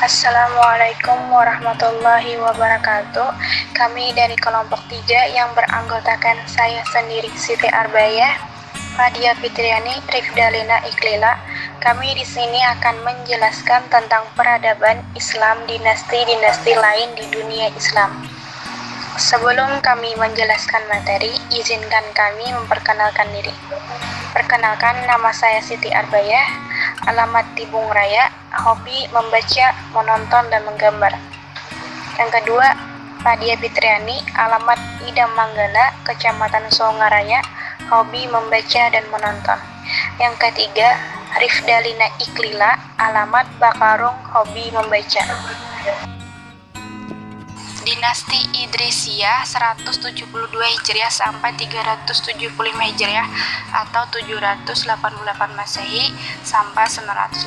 Assalamualaikum warahmatullahi wabarakatuh. Kami dari kelompok 3 yang beranggotakan saya sendiri Siti Arbaya, Fadia Fitriani, Rifdalina Iklila. Kami di sini akan menjelaskan tentang peradaban Islam dinasti-dinasti lain di dunia Islam. Sebelum kami menjelaskan materi, izinkan kami memperkenalkan diri. Perkenalkan, nama saya Siti Arbaya, alamat di Bung Raya, hobi membaca, menonton, dan menggambar. Yang kedua, Fadia Fitriani, alamat Idam Manggala, Kecamatan Songaraya, hobi membaca dan menonton. Yang ketiga, Rifdalina Iklila, alamat Bakarung, hobi membaca. Dinasti Idrisiyah 172 Hijriah sampai 375 Hijriah atau 788 Masehi sampai 985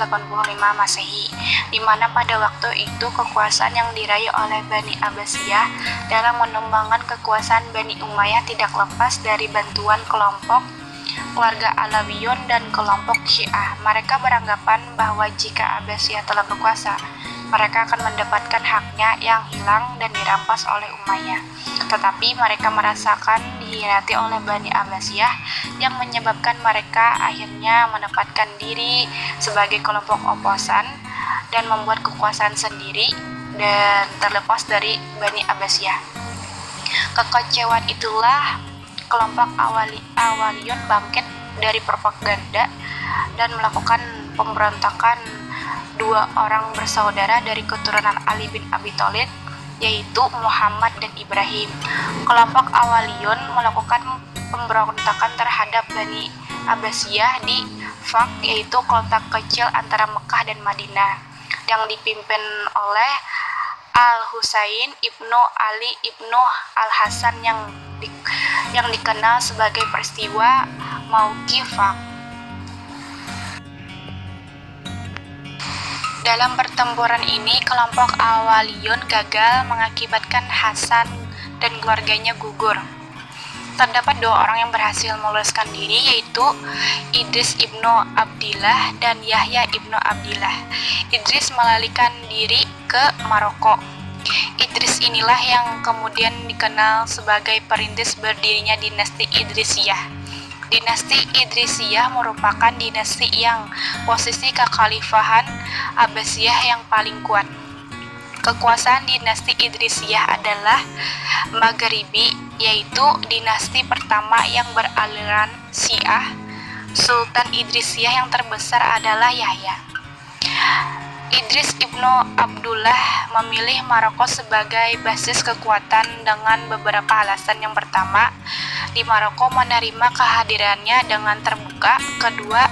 Masehi, di mana pada waktu itu kekuasaan yang diraih oleh Bani Abbasiyah dalam menumbangkan kekuasaan Bani Umayyah tidak lepas dari bantuan kelompok keluarga Alawiyun dan kelompok Syiah. Mereka beranggapan bahwa jika Abbasiyah telah berkuasa, mereka akan mendapatkan haknya yang hilang dan dirampas oleh Umayyah. Tetapi mereka merasakan dikhianati oleh Bani Abbasiyah yang menyebabkan mereka akhirnya menempatkan diri sebagai kelompok oposan dan membuat kekuasaan sendiri dan terlepas dari Bani Abbasiyah. Kekecewaan itulah kelompok Awaliyun bangkit dari propaganda dan melakukan pemberontakan dua orang bersaudara dari keturunan Ali bin Abi Thalib, yaitu Muhammad dan Ibrahim. Kelompok Awaliyun melakukan pemberontakan terhadap Bani Abbasiyah di Fak, yaitu kota kecil antara Mekah dan Madinah, yang dipimpin oleh Al-Husain ibnu Ali ibnu Al-Hasan yang dikenal sebagai peristiwa Mauqif Fak. Dalam pertempuran ini, kelompok Awaliyun gagal mengakibatkan Hasan dan keluarganya gugur. Terdapat dua orang yang berhasil meloloskan diri, yaitu Idris ibnu Abdillah dan Yahya ibnu Abdillah. Idris melarikan diri ke Maroko. Idris inilah yang kemudian dikenal sebagai perintis berdirinya dinasti Idrisiyah. Dinasti Idrisiyah merupakan dinasti yang posisi kekhalifahan Abbasiyah yang paling kuat. Kekuasaan dinasti Idrisiyah adalah Maghribi, yaitu dinasti pertama yang beraliran Syiah. Sultan Idrisiyah yang terbesar adalah Yahya. Idris ibnu Abdullah memilih Maroko sebagai basis kekuatan dengan beberapa alasan. Yang pertama, di Maroko menerima kehadirannya dengan terbuka. Kedua,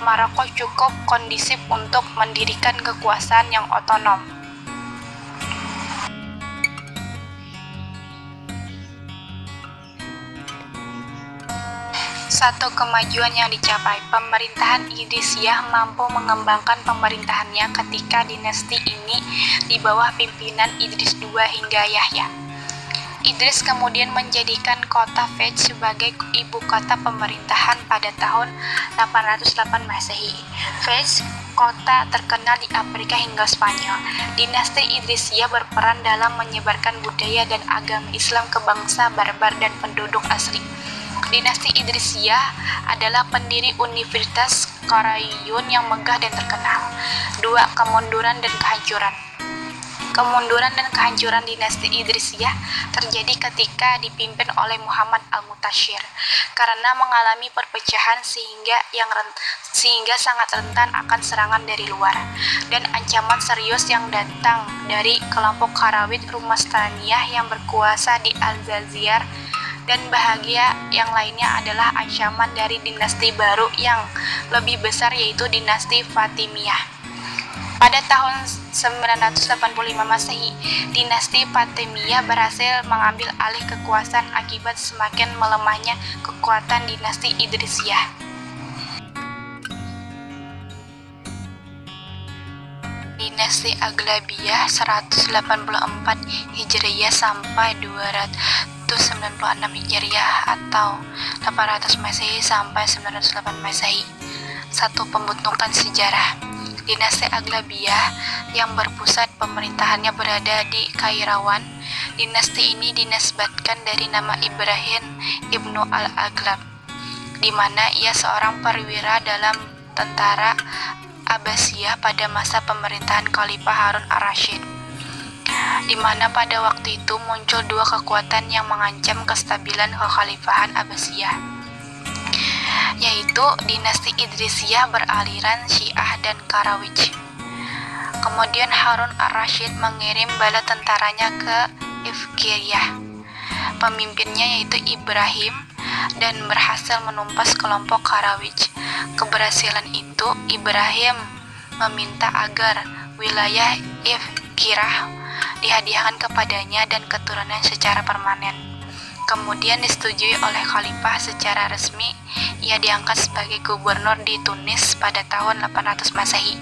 Maroko cukup kondusif untuk mendirikan kekuasaan yang otonom. Satu kemajuan yang dicapai, pemerintahan Idrisiyah mampu mengembangkan pemerintahannya ketika dinasti ini di bawah pimpinan Idris II hingga Yahya. Idris kemudian menjadikan kota Fez sebagai ibu kota pemerintahan pada tahun 808 Masehi. Fez, kota terkenal di Afrika hingga Spanyol. Dinasti Idrisiyah berperan dalam menyebarkan budaya dan agama Islam ke bangsa barbar dan penduduk asli. Dinasti Idrisiyah adalah pendiri Universitas Qarayun yang megah dan terkenal. 2. Kemunduran dan kehancuran. Kemunduran dan kehancuran dinasti Idrisiyah terjadi ketika dipimpin oleh Muhammad Al-Mutashir karena mengalami perpecahan sehingga sangat rentan akan serangan dari luar dan ancaman serius yang datang dari kelompok Karawit Rumastaniyah yang berkuasa di Aljazair, dan bahagia yang lainnya adalah ancaman dari dinasti baru yang lebih besar, yaitu dinasti Fatimiyah. Pada tahun 985 Masehi, dinasti Fatimiyah berhasil mengambil alih kekuasaan akibat semakin melemahnya kekuatan dinasti Idrisiyah. Dinasti Aghlabiyah 184 Hijriyah sampai 296 Hijriah atau 800 Masehi sampai 908 Masehi. 1. Pembentukan sejarah. Dinasti Aghlabiyah yang berpusat pemerintahannya berada di Kairawan. Dinasti ini dinisbatkan dari nama Ibrahim ibnu al-Aghlab, di mana ia seorang perwira dalam tentara Abbasiyah pada masa pemerintahan Khalifah Harun ar-Rasyid, di mana pada waktu itu muncul dua kekuatan yang mengancam kestabilan kekhalifahan Abbasiyah, yaitu dinasti Idrisiyah beraliran Syiah dan Karawij. Kemudian Harun ar-Rasyid mengirim bala tentaranya ke Ifkiriyah. Pemimpinnya yaitu Ibrahim dan berhasil menumpas kelompok Karawij. Keberhasilan itu Ibrahim meminta agar wilayah Ifkirah dihadiahkan kepadanya dan keturunan secara permanen. Kemudian disetujui oleh Khalifah secara resmi. Ia diangkat sebagai gubernur di Tunis pada tahun 800 Masehi.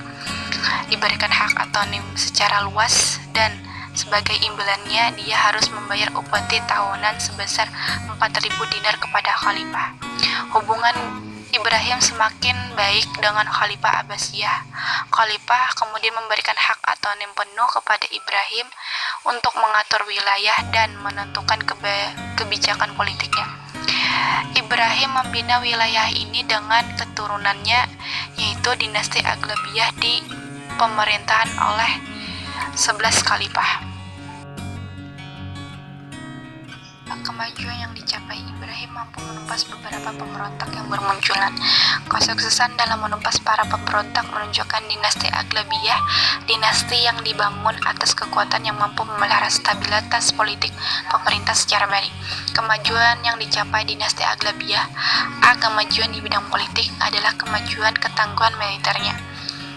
Diberikan hak otonom secara luas dan sebagai imbalannya dia harus membayar upeti tahunan sebesar 4.000 dinar kepada Khalifah. Hubungan Ibrahim semakin baik dengan Khalifah Abbasiyah. Khalifah kemudian memberikan hak otonom penuh kepada Ibrahim untuk mengatur wilayah dan menentukan kebijakan politiknya. Ibrahim membina wilayah ini dengan keturunannya, yaitu dinasti Aghlabiyah di pemerintahan oleh 11 khalifah. Kemajuan yang dicapai Ibrahim mampu menumpas beberapa pemberontak yang bermunculan. Kesuksesan dalam menumpas para pemberontak menunjukkan dinasti Aghlabiyah, dinasti yang dibangun atas kekuatan yang mampu memelihara stabilitas politik pemerintah secara baik. Kemajuan yang dicapai dinasti Aghlabiyah, kemajuan di bidang politik adalah kemajuan ketangguhan militernya.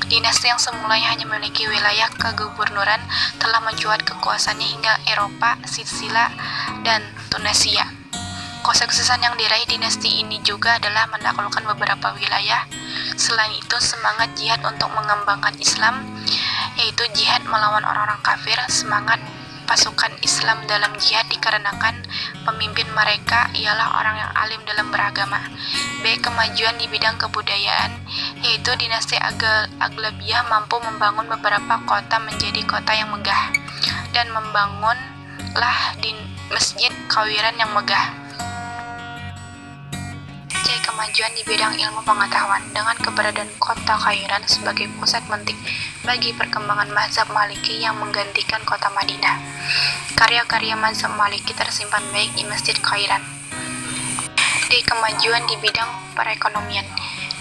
Dinasti yang semulanya hanya memiliki wilayah kegubernuran telah mencuat kekuasaannya hingga Eropa, Sisilia, dan Tunisia. Kesuksesan yang diraih dinasti ini juga adalah menaklukkan beberapa wilayah. Selain itu, semangat jihad untuk mengembangkan Islam, yaitu jihad melawan orang-orang kafir. Semangat pasukan Islam dalam jihad dikarenakan pemimpin mereka ialah orang yang alim dalam beragama. B. Kemajuan di bidang kebudayaan, yaitu dinasti Aghlabiyah mampu membangun beberapa kota menjadi kota yang megah dan membangunlah di masjid kawiran yang megah. C. Kemajuan di bidang ilmu pengetahuan, dengan keberadaan kota Kairan sebagai pusat penting bagi perkembangan mazhab Maliki yang menggantikan kota Madinah. Karya-karya mazhab Maliki tersimpan baik di Masjid Kairan. D. Kemajuan di bidang perekonomian,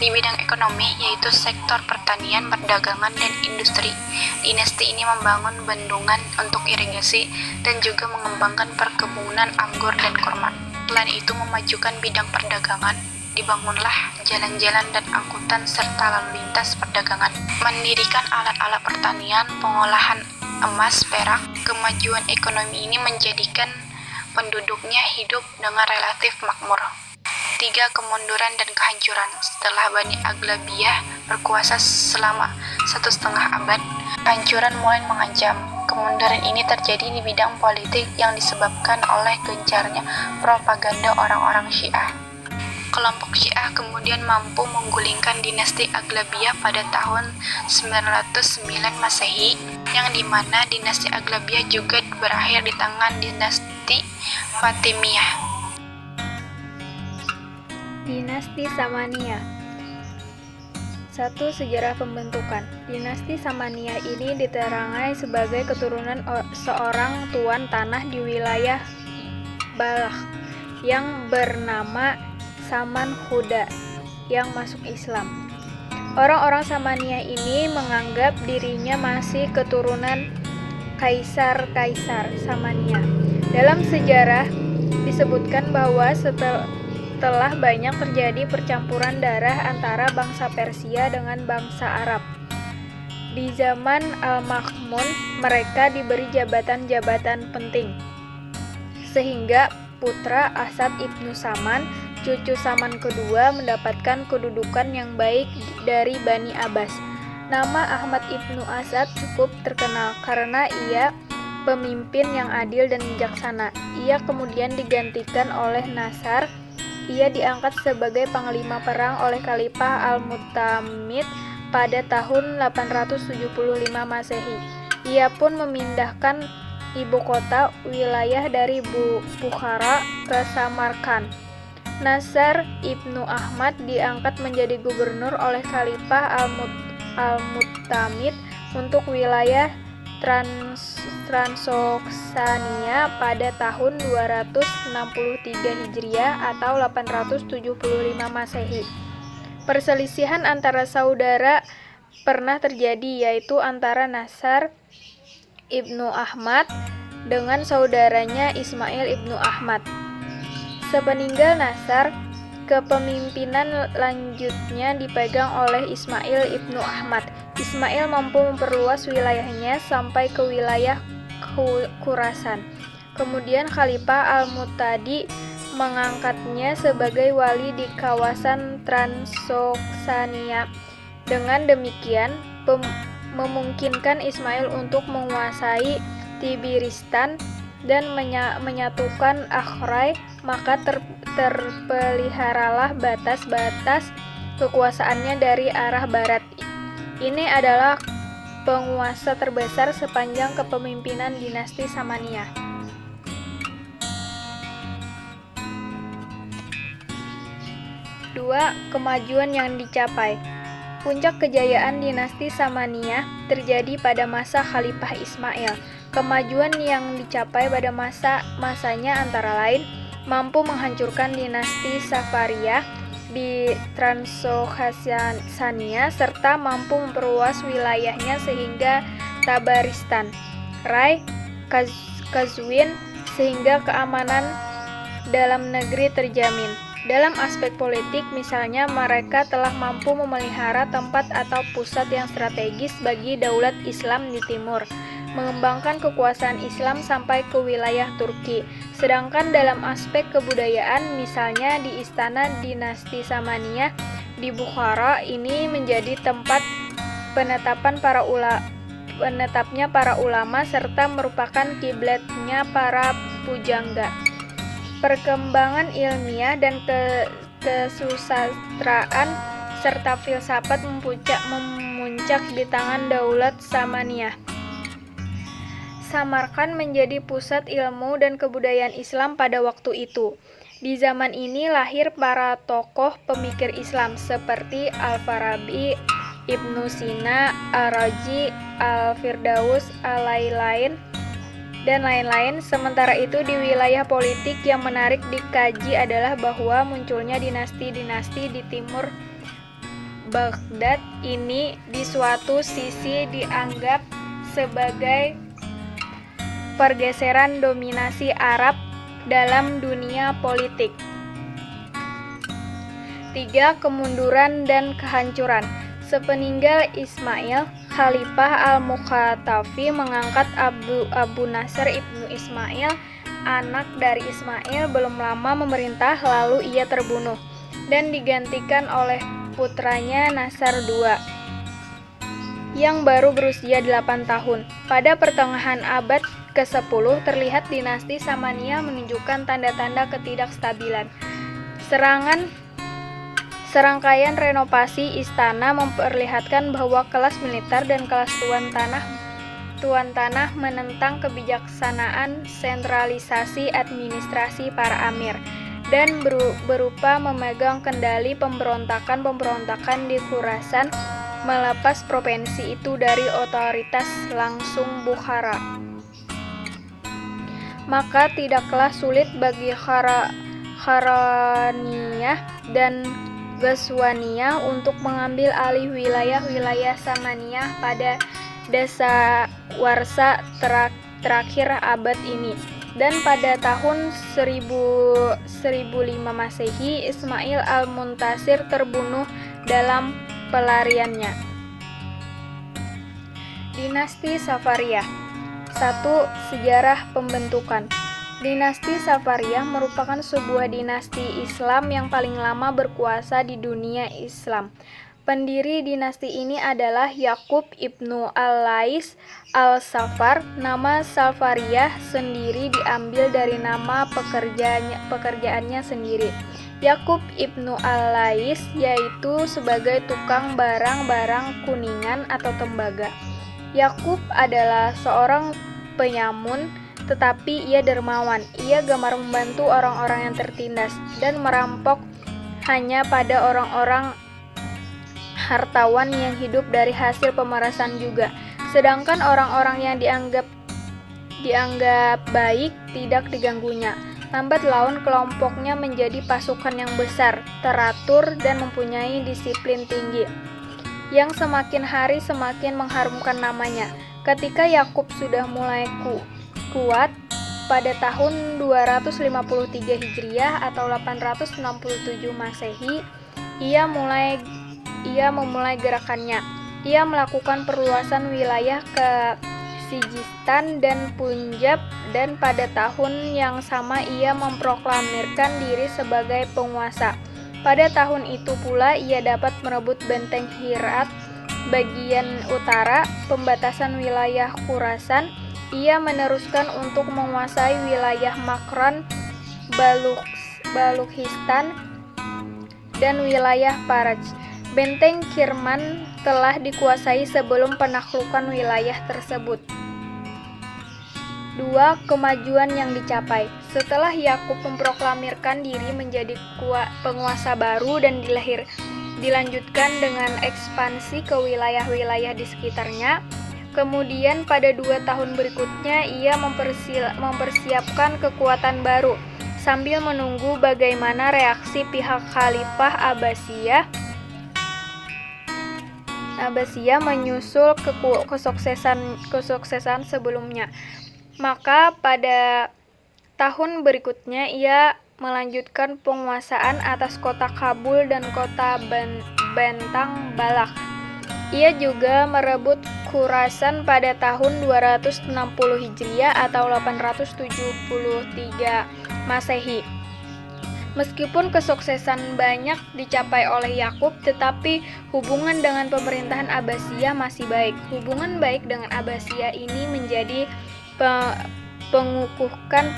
di bidang ekonomi yaitu sektor pertanian, perdagangan, dan industri. Dinasti ini membangun bendungan untuk irigasi dan juga mengembangkan perkebunan anggur dan kurma. Selain itu memajukan bidang perdagangan, dibangunlah jalan-jalan dan angkutan serta lalu lintas perdagangan. Mendirikan alat-alat pertanian, pengolahan emas, perak. Kemajuan ekonomi ini menjadikan penduduknya hidup dengan relatif makmur. 3. Kemunduran dan kehancuran. Setelah Bani Aghlabiyah berkuasa selama 1,5 abad, kehancuran mulai mengancam. Kemunduran ini terjadi di bidang politik yang disebabkan oleh gencarnya propaganda orang-orang Syiah. Kelompok Syiah kemudian mampu menggulingkan dinasti Aghlabiyah pada tahun 909 Masehi, yang dimana dinasti Aghlabiyah juga berakhir di tangan dinasti Fatimiyah. Dinasti Samaniyah. 1. Sejarah pembentukan. Dinasti Samaniyah ini diterangai sebagai keturunan seorang tuan tanah di wilayah Balkh yang bernama Saman Huda yang masuk Islam. Orang-orang Samaniyah ini menganggap dirinya masih keturunan kaisar-kaisar Samaniyah. Dalam sejarah disebutkan bahwa setelah banyak terjadi percampuran darah antara bangsa Persia dengan bangsa Arab. Di zaman Al-Ma'mun, mereka diberi jabatan-jabatan penting, sehingga putra Asad ibnu Saman, cucu Saman kedua, mendapatkan kedudukan yang baik dari Bani Abbas. Nama Ahmad ibnu Asad cukup terkenal karena ia pemimpin yang adil dan bijaksana. Ia kemudian digantikan oleh Nasar. Ia diangkat sebagai panglima perang oleh Khalifah Al-Mu'tamid pada tahun 875 Masehi. Ia pun memindahkan ibu kota wilayah dari Bukhara ke Samarkand. Nasr ibnu Ahmad diangkat menjadi gubernur oleh Khalifah Al-Mu'tamid untuk wilayah Transoksania pada tahun 263 Hijriah atau 875 Masehi. Perselisihan antara saudara pernah terjadi, yaitu antara Nasr ibnu Ahmad dengan saudaranya Ismail ibnu Ahmad. Sepeninggal Nasr, kepemimpinan lanjutnya dipegang oleh Ismail ibnu Ahmad. Ismail mampu memperluas wilayahnya sampai ke wilayah Khurasan. Kemudian Khalifah Al-Mu'tadi mengangkatnya sebagai wali di kawasan Transoksania. Dengan demikian, memungkinkan Ismail untuk menguasai Tibiristan dan menyatukan Akhrai, maka terpeliharalah batas-batas kekuasaannya dari arah barat. Ini adalah penguasa terbesar sepanjang kepemimpinan dinasti Samaniyah. 2. Kemajuan yang dicapai. Puncak kejayaan dinasti Samaniyah terjadi pada masa Khalifah Ismail. Kemajuan yang dicapai pada masanya antara lain mampu menghancurkan dinasti Safaria di Transoksania serta mampu memperluas wilayahnya sehingga Tabaristan, Rai, Qazwin, sehingga keamanan dalam negeri terjamin. Dalam aspek politik, misalnya, mereka telah mampu memelihara tempat atau pusat yang strategis bagi daulat Islam di timur, mengembangkan kekuasaan Islam sampai ke wilayah Turki. Sedangkan dalam aspek kebudayaan, misalnya di istana dinasti Samaniyah di Bukhara, ini menjadi tempat penetapnya para ulama serta merupakan kiblatnya para pujangga. Perkembangan ilmiah dan kesusastraan serta filsafat memuncak di tangan daulat Samaniyah. Samarkand menjadi pusat ilmu dan kebudayaan Islam pada waktu itu. Di zaman ini lahir para tokoh pemikir Islam seperti Al-Farabi, Ibnu Sina, Ar-Razi, Al-Firdaus, Al-Lailain, dan lain-lain. Sementara itu di wilayah politik yang menarik dikaji adalah bahwa munculnya dinasti-dinasti di timur Baghdad ini di suatu sisi dianggap sebagai pergeseran dominasi Arab dalam dunia politik. 3. Kemunduran dan kehancuran. Sepeninggal Ismail, Khalifah Al-Muqtafi mengangkat Abu Nasr ibnu Ismail, anak dari Ismail, belum lama memerintah lalu ia terbunuh dan digantikan oleh putranya Nasr II yang baru berusia 8 tahun. Pada pertengahan abad ke-10 terlihat dinasti Samaniyah menunjukkan tanda-tanda ketidakstabilan. Serangkaian renovasi istana memperlihatkan bahwa kelas militer dan kelas tuan tanah menentang kebijaksanaan sentralisasi administrasi para amir dan berupa memegang kendali pemberontakan di Khurasan, melepas provinsi itu dari otoritas langsung Bukhara. Maka tidaklah sulit bagi Kharaniyah dan Ghazwaniyah untuk mengambil alih wilayah-wilayah Samaniyah pada dasawarsa terakhir abad ini. Dan pada tahun 1005 Masehi, Ismail Al-Muntasir terbunuh dalam pelariannya. Dinasti Safaria. 1. Sejarah pembentukan. Dinasti Safaria merupakan sebuah dinasti Islam yang paling lama berkuasa di dunia Islam. Pendiri dinasti ini adalah Yakub ibnu Al-Lais Al-Safar. Nama Safariyah sendiri diambil dari nama pekerjaannya sendiri, Yakub ibnu al-Lais, yaitu sebagai tukang barang-barang kuningan atau tembaga. Yakub adalah seorang penyamun, tetapi ia dermawan. Ia gemar membantu orang-orang yang tertindas dan merampok hanya pada orang-orang hartawan yang hidup dari hasil pemerasan juga. Sedangkan orang-orang yang dianggap baik tidak diganggunya. Lambat laun kelompoknya menjadi pasukan yang besar, teratur, dan mempunyai disiplin tinggi, yang semakin hari semakin mengharumkan namanya. Ketika Yakub sudah mulai kuat, pada tahun 253 Hijriah atau 867 Masehi, ia memulai gerakannya. Ia melakukan perluasan wilayah ke Sijistan dan Punjab, dan pada tahun yang sama ia memproklamirkan diri sebagai penguasa. Pada tahun itu pula ia dapat merebut benteng Hirat bagian utara, pembatasan wilayah Khurasan. Ia meneruskan untuk menguasai wilayah Makran, Balukhistan, dan wilayah Faraj. Benteng Kirman telah dikuasai sebelum penaklukan wilayah tersebut. 2. Kemajuan yang dicapai. Setelah Yakub memproklamirkan diri menjadi penguasa baru dan dilanjutkan dengan ekspansi ke wilayah-wilayah di sekitarnya, kemudian pada 2 tahun berikutnya ia mempersiapkan kekuatan baru sambil menunggu bagaimana reaksi pihak Khalifah Abbasiyah menyusul kesuksesan sebelumnya. Maka pada tahun berikutnya ia melanjutkan penguasaan atas kota Kabul dan kota Bentang Balak. Ia juga merebut Khurasan pada tahun 260 Hijriah atau 873 Masehi. Meskipun kesuksesan banyak dicapai oleh Yakub, tetapi hubungan dengan pemerintahan Abbasiyah masih baik. Hubungan baik dengan Abbasiyah ini menjadi pengukuhkan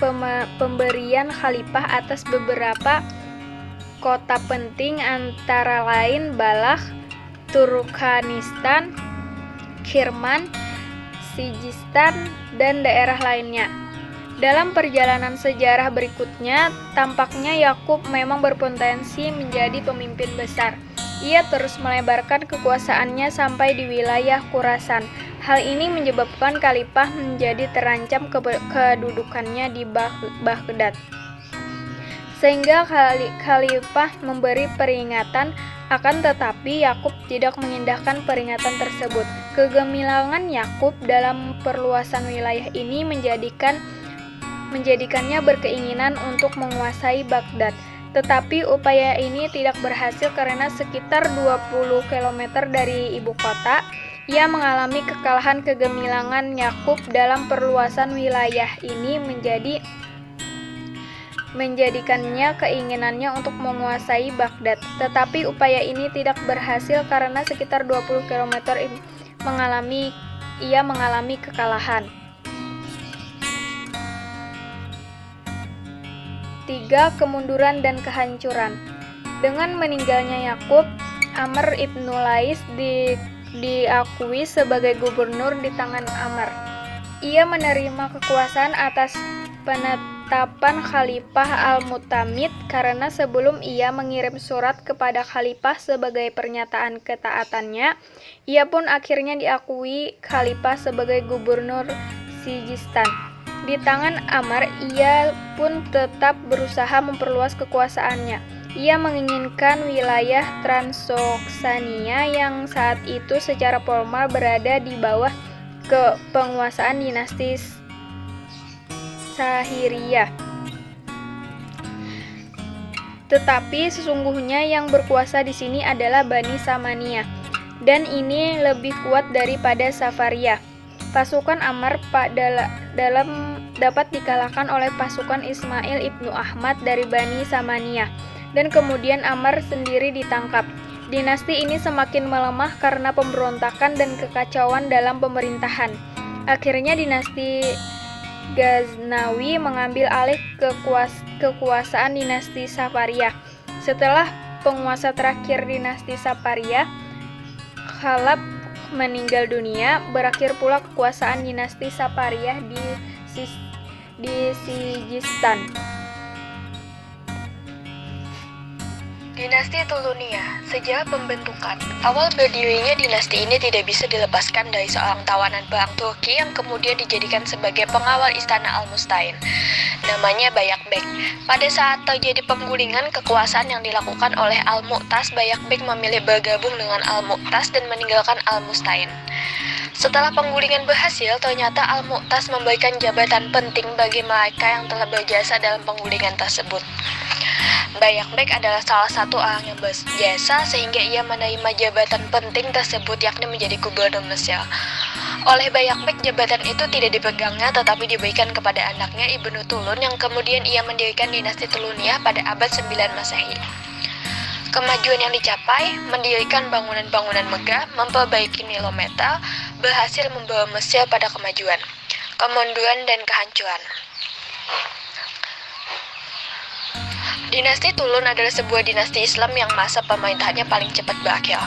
pemberian khalifah atas beberapa kota penting, antara lain Balakh, Turkmenistan, Kirman, Sijistan, dan daerah lainnya. Dalam perjalanan sejarah berikutnya, tampaknya Yakub memang berpotensi menjadi pemimpin besar. Ia terus melebarkan kekuasaannya sampai di wilayah Khurasan. Hal ini menyebabkan khalifah menjadi terancam kedudukannya di Baghdad. Sehingga khalifah memberi peringatan, akan tetapi Yakub tidak mengindahkan peringatan tersebut. Kegemilangan Yakub dalam perluasan wilayah ini menjadikannya berkeinginan untuk menguasai Baghdad. Tetapi upaya ini tidak berhasil karena sekitar 20 km dari ibu kota, ia mengalami kekalahan. Kegemilangan Yakub dalam perluasan wilayah ini menjadikannya keinginannya untuk menguasai Baghdad. Tetapi upaya ini tidak berhasil karena sekitar 20 km ia mengalami kekalahan. 3. Kemunduran dan kehancuran. Dengan meninggalnya Yakub, Amr ibnu Lais diakui sebagai gubernur di tangan Amr. Ia menerima kekuasaan atas penetapan Khalifah Al-Mu'tamid karena sebelum ia mengirim surat kepada Khalifah sebagai pernyataan ketaatannya, ia pun akhirnya diakui Khalifah sebagai gubernur Sijistan. Di tangan Amr, ia pun tetap berusaha memperluas kekuasaannya. Ia menginginkan wilayah Transoksania yang saat itu secara formal berada di bawah penguasaan dinasti Sahiriyah. Tetapi sesungguhnya yang berkuasa di sini adalah Bani Samaniyah, dan ini lebih kuat daripada Safariyah. Pasukan Amr dapat dikalahkan oleh pasukan Ismail ibnu Ahmad dari Bani Samaniyah, dan kemudian Amr sendiri ditangkap. Dinasti ini semakin melemah karena pemberontakan dan kekacauan dalam pemerintahan. Akhirnya dinasti Ghaznawi mengambil alih kekuasaan dinasti Safariyah. Setelah penguasa terakhir dinasti Saparia, Khalaf meninggal dunia, berakhir pula kekuasaan dinasti Saparia di Sijistan. Dinasti Tulunia. Sejak pembentukan, awal berdirinya dinasti ini tidak bisa dilepaskan dari seorang tawanan perang Turki yang kemudian dijadikan sebagai pengawal istana Al-Mustain. Namanya Bayakbek. Pada saat terjadi penggulingan kekuasaan yang dilakukan oleh Al-Mu'tas, Bayakbek memilih bergabung dengan Al-Mu'tas dan meninggalkan Al-Mustain. Setelah penggulingan berhasil, ternyata Al-Mu'tas memberikan jabatan penting bagi mereka yang telah berjasa dalam penggulingan tersebut. Bayakbek adalah salah satu orang yang berjasa sehingga ia menerima jabatan penting tersebut, yakni menjadi gubernur Mesir. Oleh Bayakbek, jabatan itu tidak dipegangnya tetapi diberikan kepada anaknya Ibnu Tulun yang kemudian ia mendirikan dinasti Tulunia pada abad 9 Masehi. Kemajuan yang dicapai, mendirikan bangunan-bangunan megah, memperbaiki kilometer, berhasil membawa Mesir pada kemajuan, kemunduran dan kehancuran. Dinasti Tulun adalah sebuah dinasti Islam yang masa pemerintahannya paling cepat berakhir.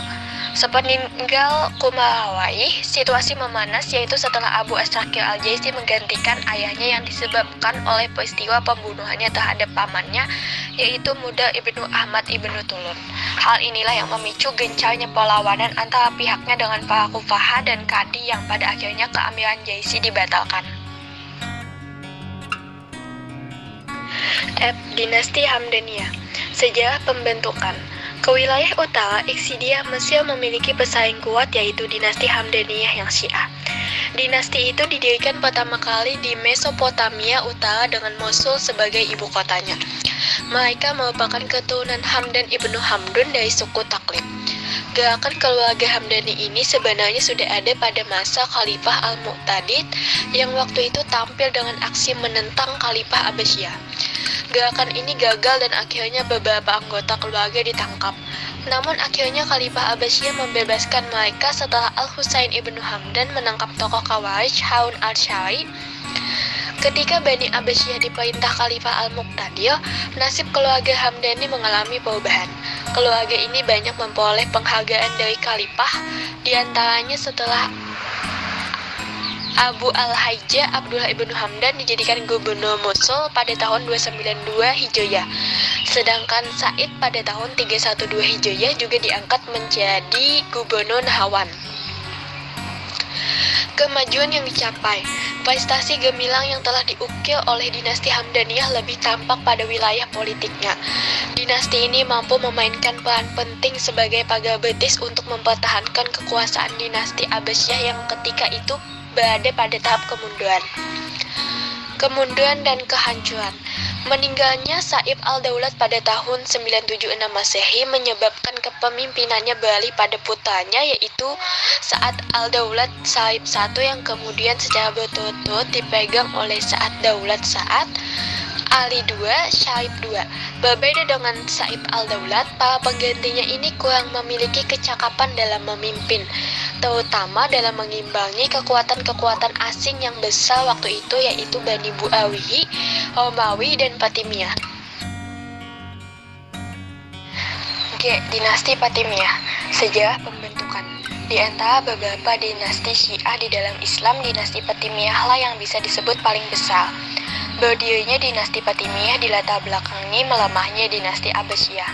Sepeninggal Qumrawai, situasi memanas yaitu setelah Abu Ashakir Al-Jaisi menggantikan ayahnya yang disebabkan oleh peristiwa pembunuhannya terhadap pamannya, yaitu Mudar ibnu Ahmad ibnu Tulun. Hal inilah yang memicu gencarnya perlawanan antara pihaknya dengan para kufaha dan kadi yang pada akhirnya keamiran Jaisi dibatalkan. Dinasti Hamdaniyah. Sejarah pembentukan. Ke wilayah utara Iksidia Mesir memiliki pesaing kuat yaitu dinasti Hamdaniyah yang Syiah. Dinasti itu didirikan pertama kali di Mesopotamia Utara dengan Mosul sebagai ibu kotanya. Mereka merupakan keturunan Hamdan ibnu Hamdun dari suku Taklid. Gerakan keluarga Hamdani ini sebenarnya sudah ada pada masa Khalifah Al-Mu'tadid yang waktu itu tampil dengan aksi menentang Khalifah Abbasiyah. Gerakan ini gagal dan akhirnya beberapa anggota keluarga ditangkap. Namun akhirnya Khalifah Abbasiyah membebaskan mereka setelah Al-Husain ibnu Hamdan menangkap tokoh Khawarij Harun al-Rashid. Ketika Bani Abbasiyah diperintah Khalifah Al-Muqtadir, nasib keluarga Hamdani mengalami perubahan. Keluarga ini banyak memperoleh penghargaan dari Khalifah, diantaranya setelah Abu al-Hajjah Abdullah ibnu Hamdan dijadikan gubernur Mosul pada tahun 292 Hijriah. Sedangkan Said pada tahun 312 Hijriah juga diangkat menjadi gubernur Nahawan. Kemajuan yang dicapai, prestasi gemilang yang telah diukir oleh dinasti Hamdaniyah lebih tampak pada wilayah politiknya. Dinasti ini mampu memainkan peran penting sebagai pagar betis untuk mempertahankan kekuasaan dinasti Abbasiyah yang ketika itu berada pada tahap kemunduran. Kemunduran dan kehancuran. Meninggalnya Saif al-Daulat pada tahun 976 Masehi menyebabkan kepemimpinannya beralih pada putranya yaitu Sa'ad al-Daulat Saif I yang kemudian secara berturut-turut dipegang oleh Sa'ad Daulat Sa'ad, Ali II, Syaib II. Berbeda dengan Saif al-Daulat, para penggantinya ini kurang memiliki kecakapan dalam memimpin, terutama dalam mengimbangi kekuatan-kekuatan asing yang besar waktu itu yaitu Bani Bu'awiyhi, Romawi, dan Fatimiyah. Dinasti Fatimiyah. Sejarah pembentukan. Di antara beberapa dinasti Syiah di dalam Islam, dinasti Fatimiyah lah yang bisa disebut paling besar. Berdirinya dinasti Fatimiyah dilatar belakangi melemahnya dinasti Abbasiyah.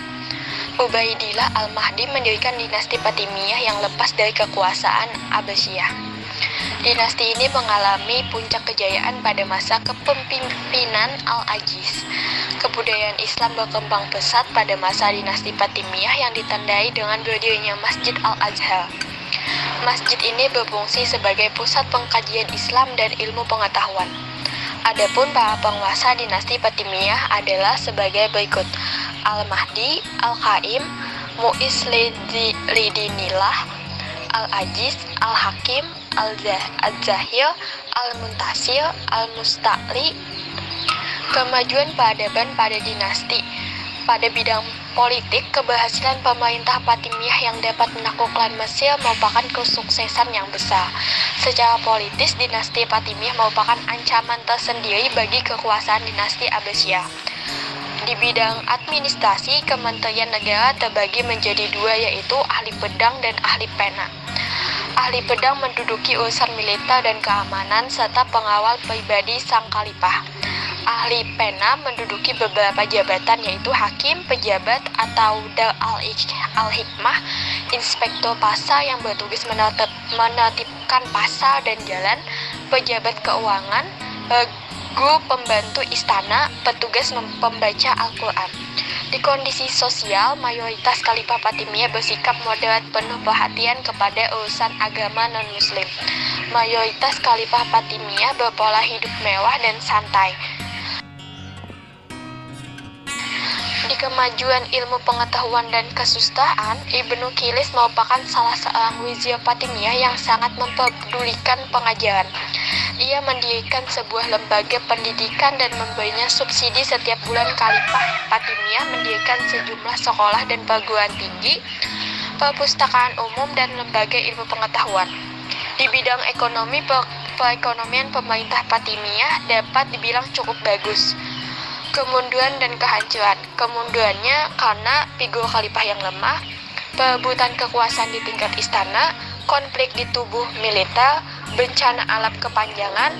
Ubaidillah al-Mahdi mendirikan dinasti Fatimiyah yang lepas dari kekuasaan Abbasiyah. Dinasti ini mengalami puncak kejayaan pada masa kepemimpinan Al-Aziz. Kebudayaan Islam berkembang pesat pada masa dinasti Fatimiyah yang ditandai dengan berdirinya Masjid Al-Azhar. Masjid ini berfungsi sebagai pusat pengkajian Islam dan ilmu pengetahuan. Adapun para penguasa dinasti Fatimiyah adalah sebagai berikut: Al-Mahdi, Al-Qaim, Mu'izz Lidinillah, Al-Aziz, Al-Hakim, Al-Zahir, Al-Muntasir, Al-Musta'li. Kemajuan peradaban pada dinasti. Pada bidang politik, keberhasilan pemerintah Fatimiyah yang dapat menaklukkan Mesir merupakan kesuksesan yang besar. Secara politis, dinasti Fatimiyah merupakan ancaman tersendiri bagi kekuasaan dinasti Abbasiyah. Di bidang administrasi, Kementerian Negara terbagi menjadi dua, yaitu ahli pedang dan ahli pena. Ahli pedang menduduki urusan militer dan keamanan serta pengawal pribadi sang khalifah. Ahli pena menduduki beberapa jabatan, yaitu hakim, pejabat atau dar al-hikmah, inspektur pasar yang bertugas menertibkan pasar dan jalan, pejabat keuangan, guru pembantu istana, petugas pembaca Al-Quran. Di kondisi sosial, mayoritas Khalifah Fatimiyah bersikap moderat penuh perhatian kepada urusan agama non-muslim. Mayoritas Khalifah Fatimiyah berpola hidup mewah dan santai. Di kemajuan ilmu pengetahuan dan kesusastraan, Ibnu Khilis merupakan salah seorang wazir Fatimiyah yang sangat mempedulikan pengajaran. Ia mendirikan sebuah lembaga pendidikan dan memberinya subsidi setiap bulan. Khalifah Fatimiyah mendirikan sejumlah sekolah dan perguruan tinggi, perpustakaan umum, dan lembaga ilmu pengetahuan. Di bidang ekonomi, perekonomian pemerintah Fatimiyah dapat dibilang cukup bagus. Kemunduran dan kehancuran. Kemundurannya karena figur khalifah yang lemah, perebutan kekuasaan di tingkat istana, konflik di tubuh militer, bencana alam kepanjangan,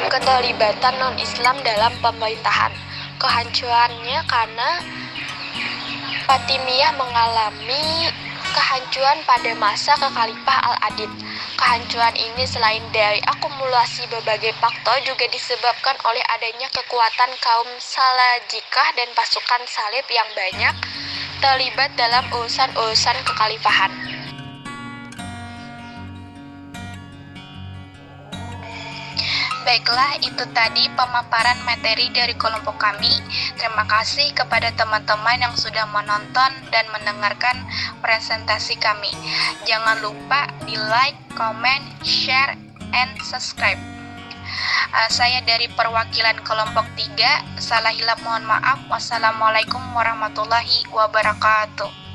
keterlibatan non-Islam dalam pemerintahan. Kehancurannya karena Fatimiyah mengalami kehancuran pada masa Kekhalifah Al-Adid. Kehancuran ini selain dari akumulasi berbagai faktor juga disebabkan oleh adanya kekuatan kaum Salajikah dan pasukan salib yang banyak terlibat dalam urusan-urusan kekhalifahan. Baiklah, itu tadi pemaparan materi dari kelompok kami. Terima kasih kepada teman-teman yang sudah menonton dan mendengarkan presentasi kami. Jangan lupa di like, comment, share, and subscribe. Saya dari perwakilan kelompok 3, salah hilap mohon maaf. Wassalamualaikum warahmatullahi wabarakatuh.